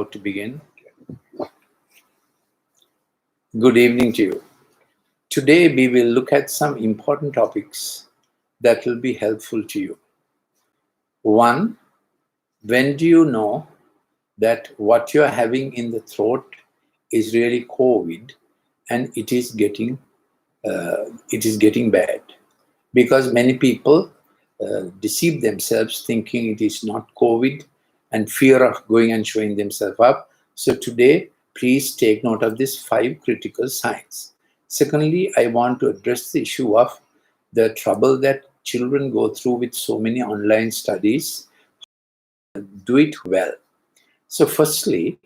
To begin, good evening to you. Today we will look at some important topics that will be helpful to you. One, when do you know that what you're having in the throat is really COVID and it is getting bad? Because many people deceive themselves thinking it is not COVID and fear of going and showing themselves up. So today, please take note of these 5 critical signs. Secondly, I want to address the issue of the trouble that children go through with so many online studies. Do it well. So firstly,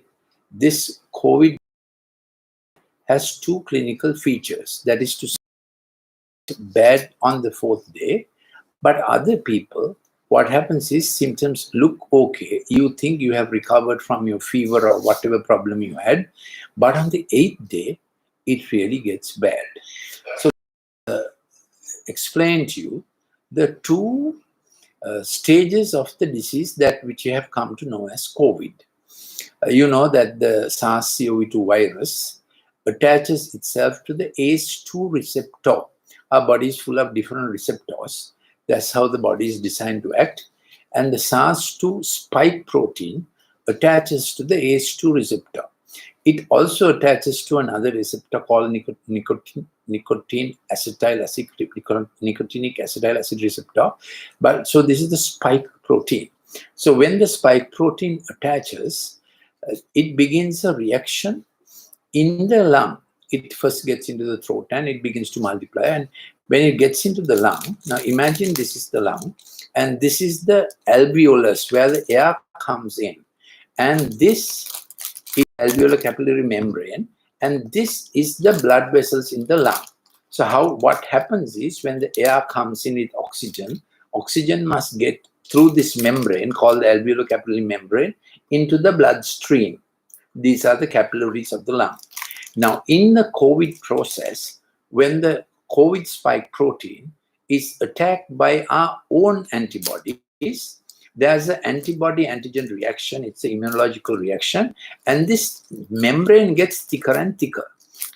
this COVID has 2 clinical features. That is to say, bad on the 4th day. But other people, what happens is symptoms look okay. You think you have recovered from your fever or whatever problem you had. But on the 8th day, it really gets bad. So, explain to you the 2 stages of the disease which you have come to know as COVID. You know that the SARS-CoV-2 virus attaches itself to the ACE2 receptor. Our body is full of different receptors. That's how the body is designed to act. And the SARS-2 spike protein attaches to the ACE2 receptor. It also attaches to another receptor called nicotinic acetyl acid receptor. So this is the spike protein. So when the spike protein attaches, it begins a reaction in the lung. It first gets into the throat and it begins to multiply. And when it gets into the lung, now imagine this is the lung and this is the alveolus where the air comes in. And this is alveolar capillary membrane and this is the blood vessels in the lung. So what happens is when the air comes in with oxygen must get through this membrane called the alveolar capillary membrane into the bloodstream. These are the capillaries of the lung. Now, in the COVID process, when the COVID spike protein is attacked by our own antibodies, there's an antibody-antigen reaction. It's an immunological reaction. And this membrane gets thicker and thicker.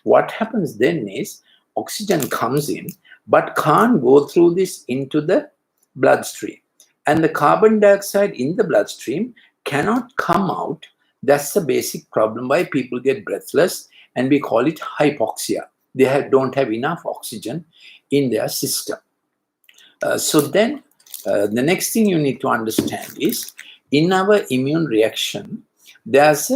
What happens then is oxygen comes in, but can't go through this into the bloodstream. And the carbon dioxide in the bloodstream cannot come out. That's the basic problem why people get breathless. And we call it hypoxia. They don't have enough oxygen in their system. So then the next thing you need to understand is in our immune reaction, there's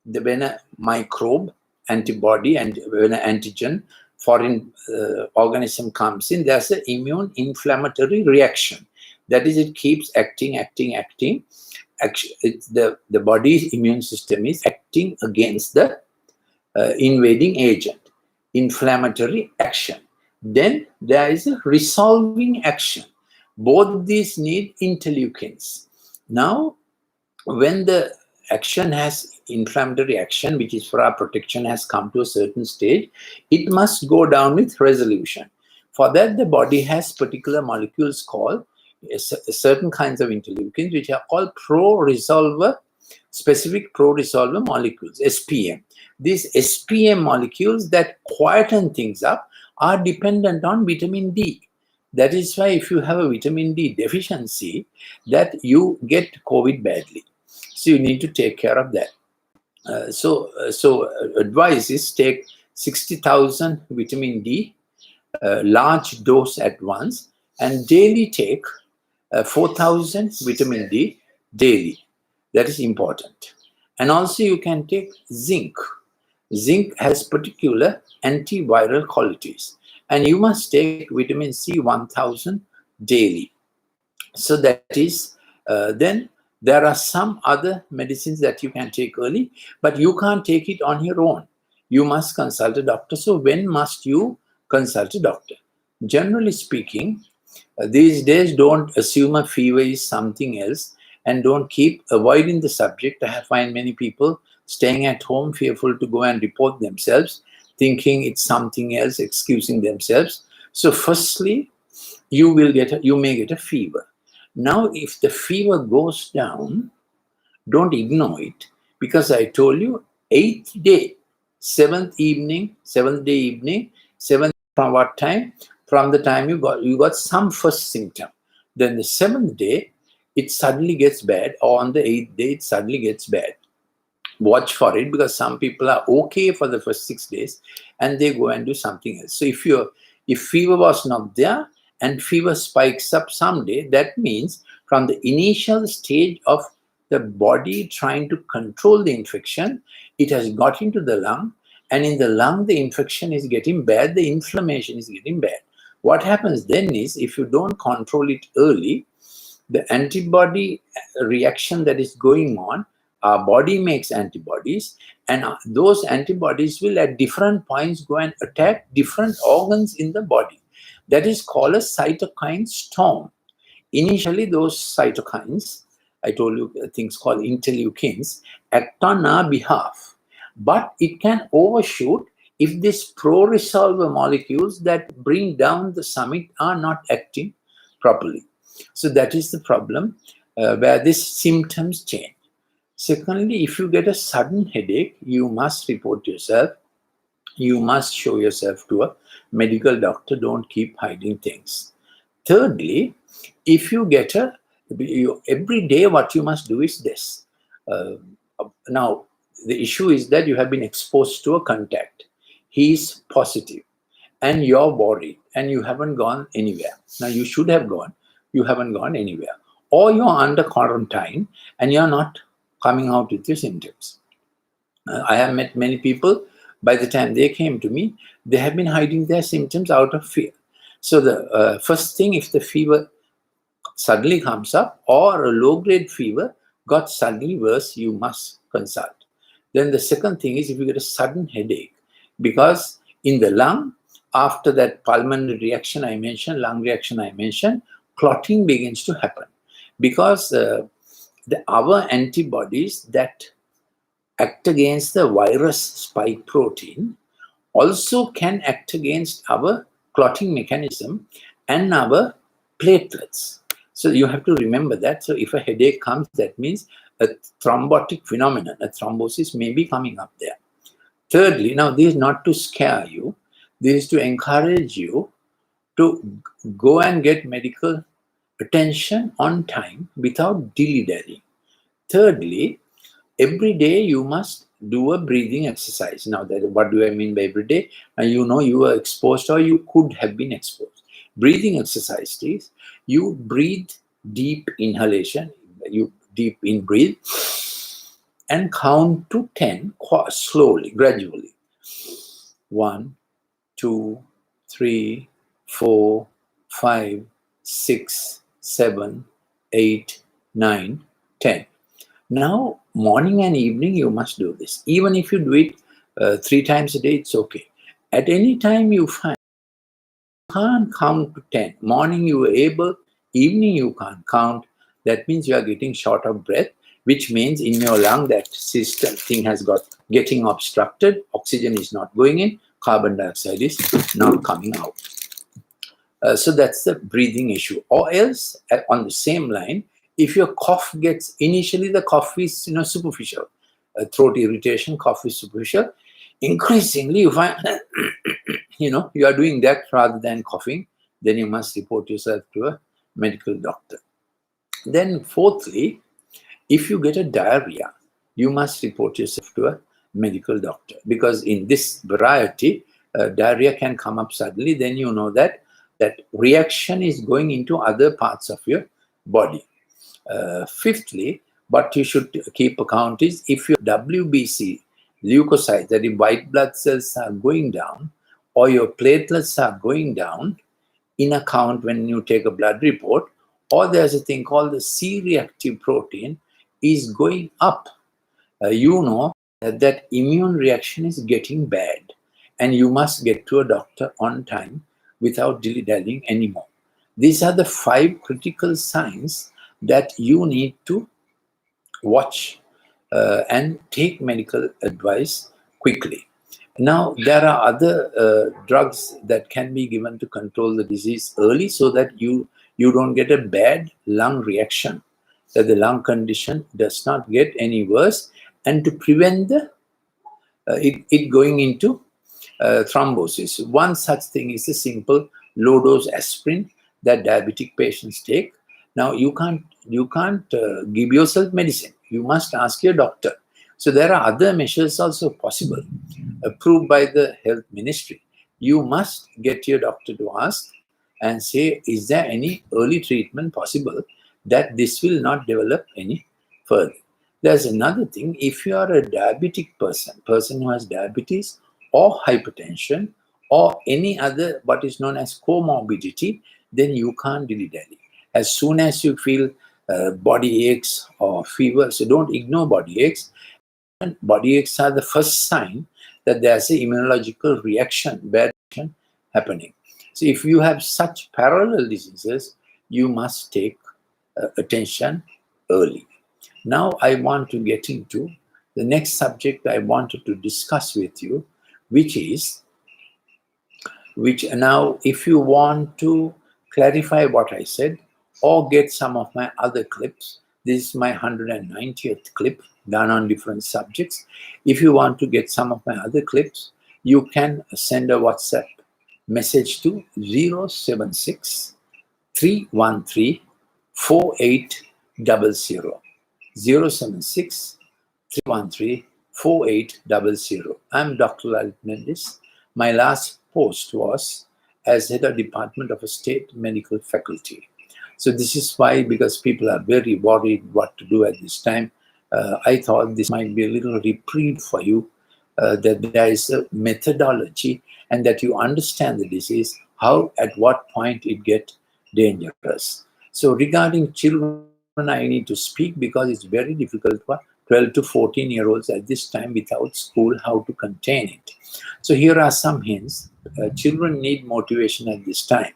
when a microbe, antibody, and when an antigen, foreign organism comes in, there's an immune inflammatory reaction. That is, it keeps acting. The body's immune system is acting against the invading agent, inflammatory action. Then there is a resolving action. Both these need interleukins. Now, when the action has inflammatory action, which is for our protection, has come to a certain stage, it must go down with resolution. For that, the body has particular molecules called certain kinds of interleukins, which are called specific pro-resolver molecules, SPM. These SPM molecules that quieten things up are dependent on vitamin D. That is why if you have a vitamin D deficiency, that you get COVID badly. So you need to take care of that. So advice is take 60,000 vitamin D, large dose at once, and daily take 4,000 vitamin D daily. That is important. And also you can take zinc. Zinc has particular antiviral qualities. And you must take vitamin C 1,000 daily. So that is, then there are some other medicines that you can take early, but you can't take it on your own. You must consult a doctor. So when must you consult a doctor? Generally speaking, these days don't assume a fever is something else and don't keep avoiding the subject. I find many people staying at home fearful to go and report themselves, thinking it's something else, excusing themselves. So firstly, you may get a fever. Now, if the fever goes down, don't ignore it. Because I told you, 8th day, 7th day evening, 7th from what time? From the time you got some first symptom. Then the 7th day, it suddenly gets bad, or on the 8th day, it suddenly gets bad. Watch for it, because some people are okay for the first 6 days and they go and do something else. So if fever was not there and fever spikes up someday, that means from the initial stage of the body trying to control the infection, it has got into the lung, and in the lung the infection is getting bad, the inflammation is getting bad. What happens then is, if you don't control it early, the antibody reaction that is going on, our body makes antibodies, and those antibodies will at different points go and attack different organs in the body. That is called a cytokine storm. Initially, those cytokines, I told you, things called interleukins, act on our behalf, but it can overshoot if these pro-resolver molecules that bring down the summit are not acting properly. So that is the problem, where these symptoms change. Secondly, if you get a sudden headache, you must report yourself. You must show yourself to a medical doctor. Don't keep hiding things. Thirdly, if you get every day, what you must do is this. Now, the issue is that you have been exposed to a contact. He is positive and you're worried and you haven't gone anywhere. Now, you should have gone. You haven't gone anywhere. Or you're under quarantine and you're not coming out with your symptoms. I have met many people, by the time they came to me, they have been hiding their symptoms out of fear. So the first thing, if the fever suddenly comes up or a low-grade fever got suddenly worse, you must consult. Then the second thing is, if you get a sudden headache, because in the lung, after that pulmonary reaction I mentioned, lung reaction I mentioned, clotting begins to happen. Because our antibodies that act against the virus spike protein also can act against our clotting mechanism and our platelets. So you have to remember that. So if a headache comes, that means a thrombotic phenomenon, a thrombosis may be coming up there. Thirdly, now this is not to scare you, this is to encourage you to go and get medical attention on time without dilly-dallying. Thirdly, every day you must do a breathing exercise. Now, what do I mean by every day? Now, you know you were exposed or you could have been exposed. Breathing exercise is, you breathe deep inhalation, you deep in breathe, and count to 10 slowly, gradually. 1, 2, 3, 4, 5, 6, 7, 8, 9, 10. Now, morning and evening, you must do this. Even if you do it 3 times a day, it's okay. At any time you find you can't count to 10. Morning you are able, evening you can't count. That means you are getting short of breath, which means in your lung that system thing has got getting obstructed. Oxygen is not going in. Carbon dioxide is not coming out. So that's the breathing issue. Or else, on the same line, if your cough gets, initially the cough is superficial, throat irritation, cough is superficial. Increasingly, you find you are doing that rather than coughing, then you must report yourself to a medical doctor. Then fourthly, if you get a diarrhea, you must report yourself to a medical doctor, because in this variety, diarrhea can come up suddenly. Then you know that reaction is going into other parts of your body. Fifthly, what you should keep account is, if your WBC, leukocytes, that is white blood cells, are going down, or your platelets are going down, in account when you take a blood report, or there's a thing called the C-reactive protein is going up, you know that immune reaction is getting bad, and you must get to a doctor on time without dilly-dallying anymore. These are the 5 critical signs that you need to watch and take medical advice quickly. Now, there are other drugs that can be given to control the disease early, so that you don't get a bad lung reaction, that the lung condition does not get any worse, and to prevent it going into thrombosis. One such thing is a simple low-dose aspirin that diabetic patients take. Now you can't give yourself medicine. You must ask your doctor. So there are other measures also possible, approved by the health ministry. You must get your doctor to ask and say, is there any early treatment possible that this will not develop any further? There's another thing. If you are a diabetic person who has diabetes or hypertension or any other what is known as comorbidity, then you can't dilly-dally. As soon as you feel body aches or fever, so don't ignore body aches. And body aches are the first sign that there's an immunological reaction, bad reaction happening. So if you have such parallel diseases, you must take attention early. Now I want to get into the next subject I wanted to discuss with you, which now if you want to clarify what I said or get some of my other clips, this is my 190th clip done on different subjects. If you want to get some of my other clips, you can send a WhatsApp message to 076 313 4800. 076 313 4800. I'm Dr. Lalit Mendis. My last post was as head of department of a state medical faculty. So this is why, because people are very worried what to do at this time, I thought this might be a little reprieve for you, that there is a methodology and that you understand the disease, how, at what point it gets dangerous. So regarding children, I need to speak because it's very difficult for 12 to 14-year-olds at this time without school, how to contain it. So here are some hints. Children need motivation at this time.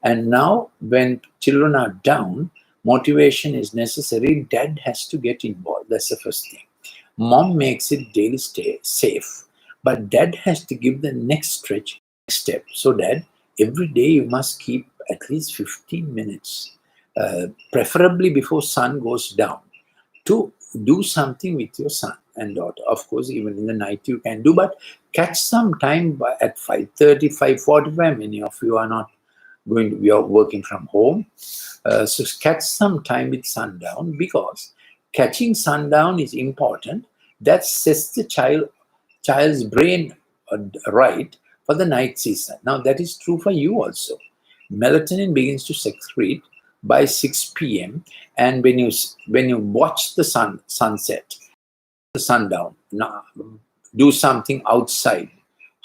And now when children are down, motivation is necessary. Dad has to get involved. That's the first thing. Mom makes it daily stay safe, but dad has to give the next stretch, next step. So dad, every day you must keep at least 15 minutes, preferably before sun goes down, to do something with your son and daughter. Of course, even in the night you can do, but catch some time at 5:30, 5:45. Many of you are not going to be working from home. So catch some time with sundown, because catching sundown is important. That sets the child's brain right for the night season. Now that is true for you also. Melatonin begins to secrete by 6 p.m. and when you watch the sunset, the sundown, now do something outside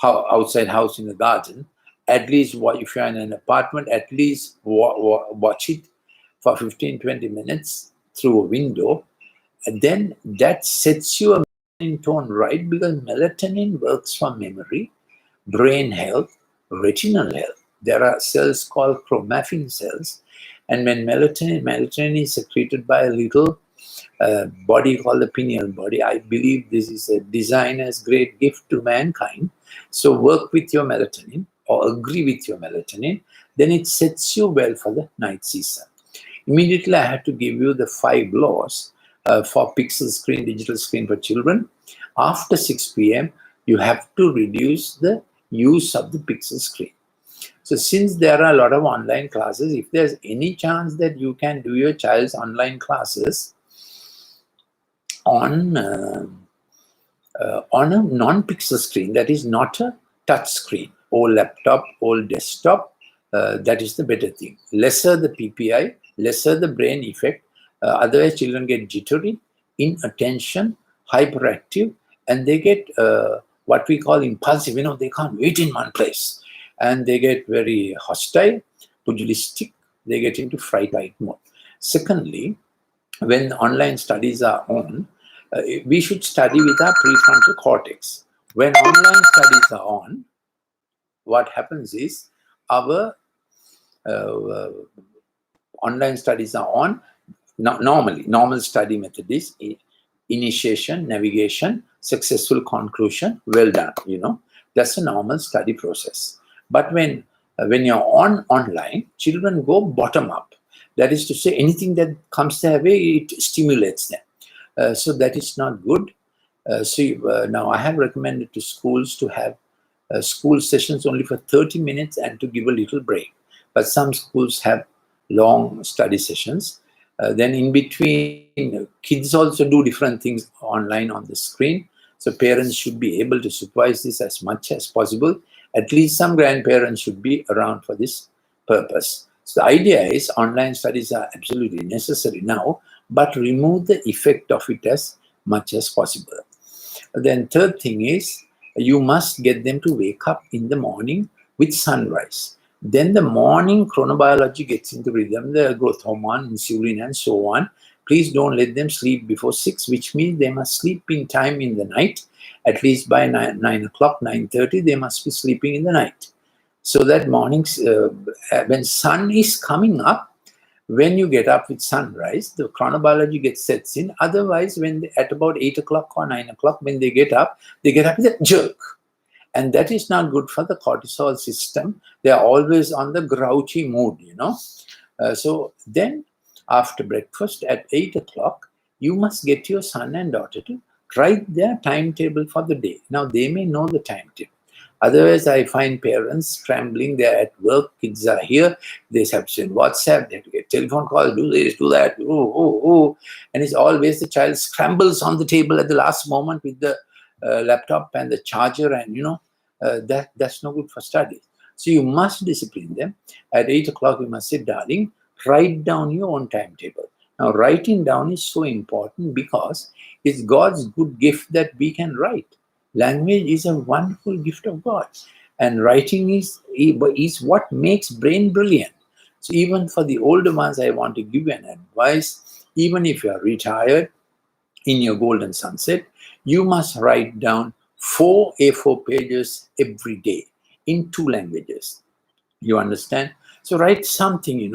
house in the garden. At least if you're in an apartment, at least watch it for 15-20 minutes through a window. And then that sets your melatonin tone right, because melatonin works for memory, brain health, retinal health. There are cells called chromaffin cells. And when melatonin is secreted by a little body called the pineal body. I believe this is a designer's great gift to mankind. So work with your melatonin or agree with your melatonin, then it sets you well for the night season. Immediately I had to give you the 5 laws for pixel screen, digital screen for children. After 6 p.m., you have to reduce the use of the pixel screen. So since there are a lot of online classes, if there's any chance that you can do your child's online classes on a non-pixel screen, that is not a touch screen, or laptop, or desktop, that is the better thing. Lesser the PPI, lesser the brain effect. Otherwise, children get jittery, inattention, hyperactive, and they get what we call impulsive. They can't wait in one place. And they get very hostile, pugilistic. They get into fight mode. Secondly, when online studies are on, we should study with our prefrontal cortex. When online studies are on, what happens is our online studies are on. Normal study method is initiation, navigation, successful conclusion, well done. That's a normal study process. But when you're online, children go bottom up. That is to say, anything that comes their way, it stimulates them. So that is not good. Now I have recommended to schools to have school sessions only for 30 minutes and to give a little break. But some schools have long study sessions. Then in between, kids also do different things online on the screen. So parents should be able to supervise this as much as possible. At least some grandparents should be around for this purpose. So the idea is online studies are absolutely necessary now, but remove the effect of it as much as possible. Then third thing is you must get them to wake up in the morning with sunrise. Then the morning chronobiology gets into rhythm, the growth hormone, insulin, and so on. Please don't let them sleep before 6, which means they must sleep in time in the night. At least by 9 o'clock, 9:30, they must be sleeping in the night. So that mornings, when sun is coming up, when you get up with sunrise, the chronobiology gets sets in. Otherwise, at about 8 o'clock or 9 o'clock, when they get up with a jerk. And that is not good for the cortisol system. They are always on the grouchy mood, So then, after breakfast at 8 o'clock, you must get your son and daughter to write their timetable for the day. Now, they may know the timetable. Otherwise, I find parents scrambling. They're at work, kids are here, they have to send WhatsApp, they have to get telephone calls, do this, do that, oh. And it's always the child scrambles on the table at the last moment with the laptop and the charger, and that's no good for studies. So you must discipline them. At 8 o'clock, you must say, darling, write down your own timetable. Now, writing down is so important because it's God's good gift that we can write. Language is a wonderful gift of God, and writing is what makes brain brilliant. So even for the older ones, I want to give you an advice. Even if you are retired, in your golden sunset, you must write down 4 A4 pages every day in 2 languages. You understand? So write something,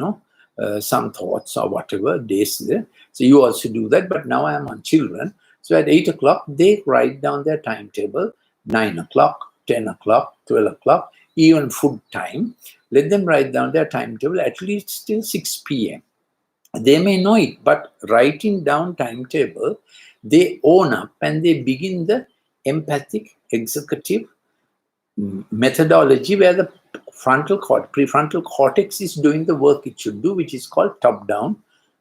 some thoughts or whatever days there. So you also do that. But now I am on children. So at 8 o'clock, they write down their timetable, 9 o'clock, 10 o'clock, 12 o'clock, even food time. Let them write down their timetable at least till 6 p.m. They may know it, but writing down timetable, they own up and they begin the empathic executive methodology where the prefrontal cortex is doing the work it should do, which is called top-down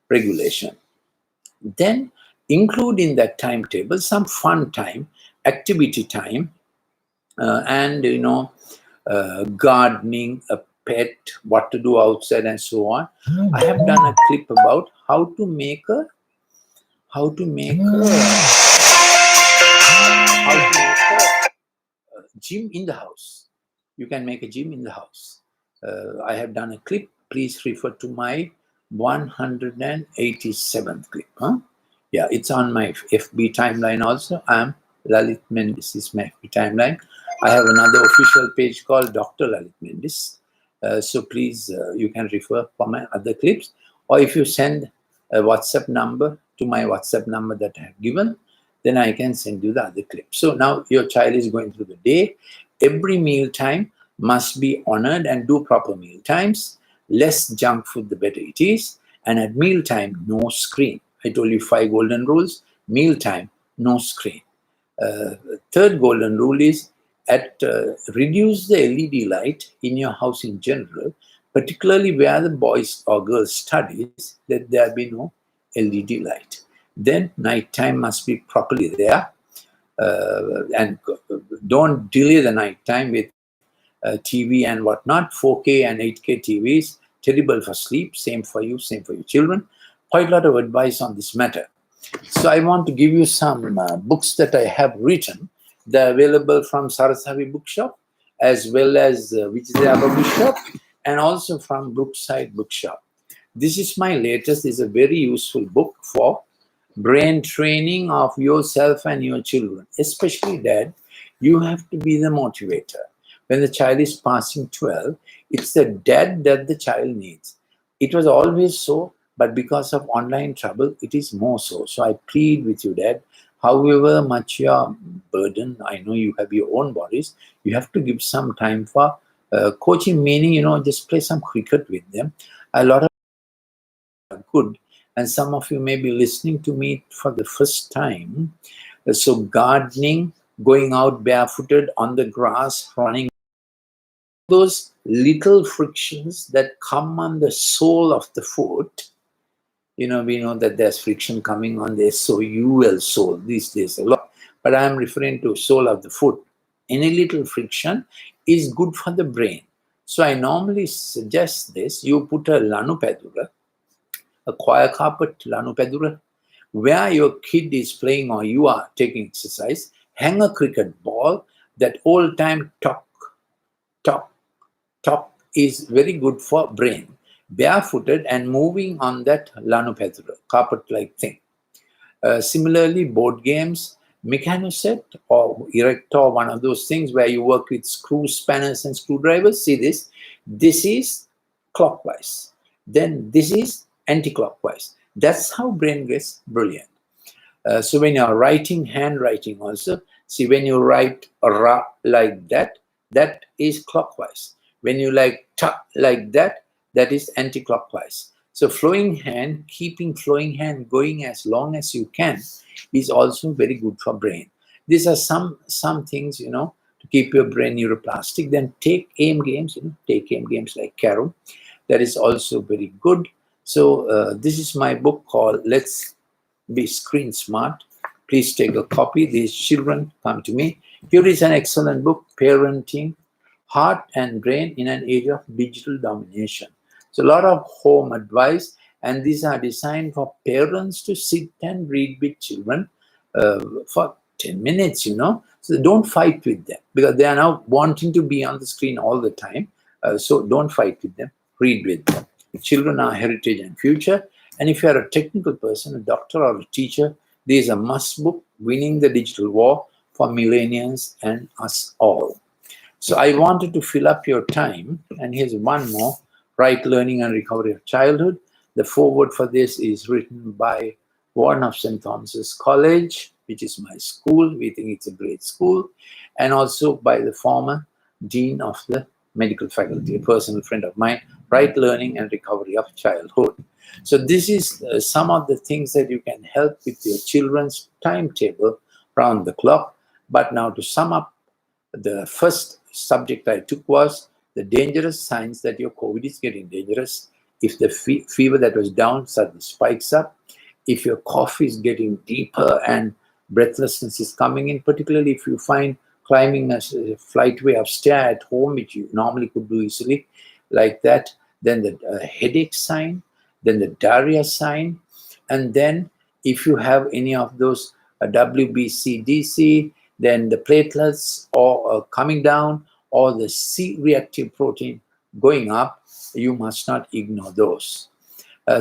regulation. Then include in that timetable some fun time, activity time, and gardening, a pet, what to do outside, and so on. I have done a clip about how to make a gym in the house. You can make a gym in the house. I have done a clip. Please refer to my 187th clip. Yeah, it's on my FB timeline also. I'm Lalit Mendis is my FB timeline. I have another official page called Dr. Lalit Mendis. So please, you can refer for my other clips. Or if you send a WhatsApp number to my WhatsApp number that I have given, then I can send you the other clip. So now your child is going through the day. Every meal time must be honored and do proper meal times. Less junk food, the better it is. And at meal time, no screen. I told you 5 golden rules. Meal time, no screen. Third golden rule is reduce the LED light in your house in general, particularly where the boys or girls studies, that there be no LED light. Then nighttime must be properly there, and don't delay the nighttime with TV and whatnot. 4K and 8K TVs, terrible for sleep. Same for you, same for your children. Quite a lot of advice on this matter. So I want to give you some books that I have written. They're available from Sarasavi Bookshop, as well as Vijayaba Bookshop, and also from Brookside Bookshop. This is my latest. It's a very useful book for brain training of yourself and your children. Especially dad, you have to be the motivator. When the child is passing 12, it's the dad that the child needs. It was always so, but because of online trouble, it is more so. So I plead with you, dad, however much your burden, I know you have your own bodies, you have to give some time for coaching, meaning, just play some cricket with them. A lot of good, and some of you may be listening to me for the first time. So gardening, going out barefooted on the grass, running, those little frictions that come on the sole of the foot. We know that there's friction coming on the SOUL, sole, these days a lot. But I'm referring to sole of the foot. Any little friction is good for the brain. So I normally suggest this. You put a lanupadura, a choir carpet lanupadura, where your kid is playing or you are taking exercise, hang a cricket ball, that all time talk, is very good for brain. Barefooted and moving on that lanupadura, carpet-like thing. Similarly, board games, mechanoset or erector, one of those things where you work with screw spanners and screwdrivers. See this? This is clockwise. Then this is anti-clockwise. That's how brain gets brilliant. So when you're writing, handwriting also, see when you write ra like that, that is clockwise. When you like ta like that, that is anti-clockwise. So flowing hand, keeping flowing hand going as long as you can is also very good for brain. These are some things, to keep your brain neuroplastic. Then take aim games, take aim games like Carol. That is also very good. So this is my book called Let's Be Screen Smart. Please take a copy. These children come to me. Here is an excellent book, Parenting, Heart and Brain in an Age of Digital Domination. So a lot of home advice, and these are designed for parents to sit and read with children for 10 minutes, So don't fight with them because they are now wanting to be on the screen all the time. So don't fight with them, read with them. Children are heritage and future. And if you are a technical person, a doctor or a teacher, there is a must book, Winning the Digital War for Millennials and Us All. So I wanted to fill up your time, and here's one more, Right Learning and Recovery of Childhood. The foreword for this is written by Warren of St. Thomas's College, which is my school. We think it's a great school. And also by the former Dean of the Medical Faculty, a personal friend of mine, Right Learning and Recovery of Childhood. So this is some of the things that you can help with your children's timetable round the clock. But now to sum up, the first subject I took was the dangerous signs that your COVID is getting dangerous. If the fever that was down suddenly spikes up, if your cough is getting deeper and breathlessness is coming in, particularly if you find climbing a flightway of stair at home, which you normally could do easily, like that, then the headache sign, then the diarrhea sign, and then if you have any of those WBC, DC, then the platelets or coming down or the C-reactive protein going up, you must not ignore those.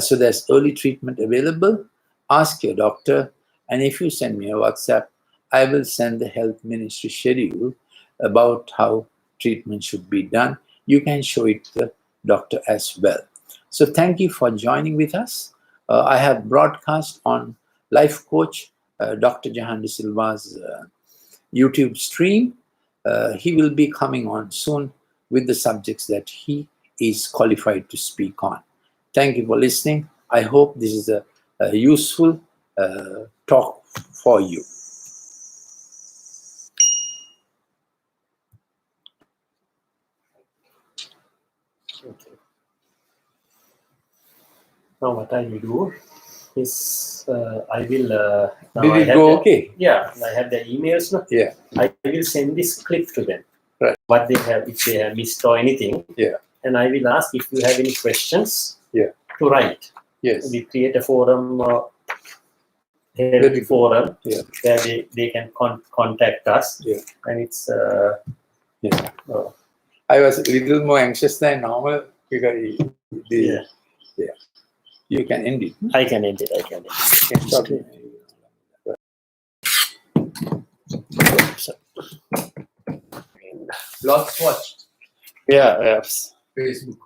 So there's early treatment available. Ask your doctor, and if you send me a WhatsApp, I will send the health ministry schedule about how treatment should be done. You can show it to the doctor as well. So thank you for joining with us. I have broadcast on Life Coach, Dr. Jahan De Silva's YouTube stream. He will be coming on soon with the subjects that he is qualified to speak on. Thank you for listening. I hope this is a useful talk for you. Okay. Now what I will do is I will. Did it go okay? Yeah, I have the emails now. Yeah. I will send this clip to them. Right. What they have, if they have missed or anything. Yeah. And I will ask if you have any questions. Yeah. To write. Yes. We create a forum. Forum. Yeah. Where they can contact us. Yeah. And it's. Yeah. I was a little more anxious than normal because yeah. You can end it. I can end it. Okay. Lots watched. Yeah. Facebook.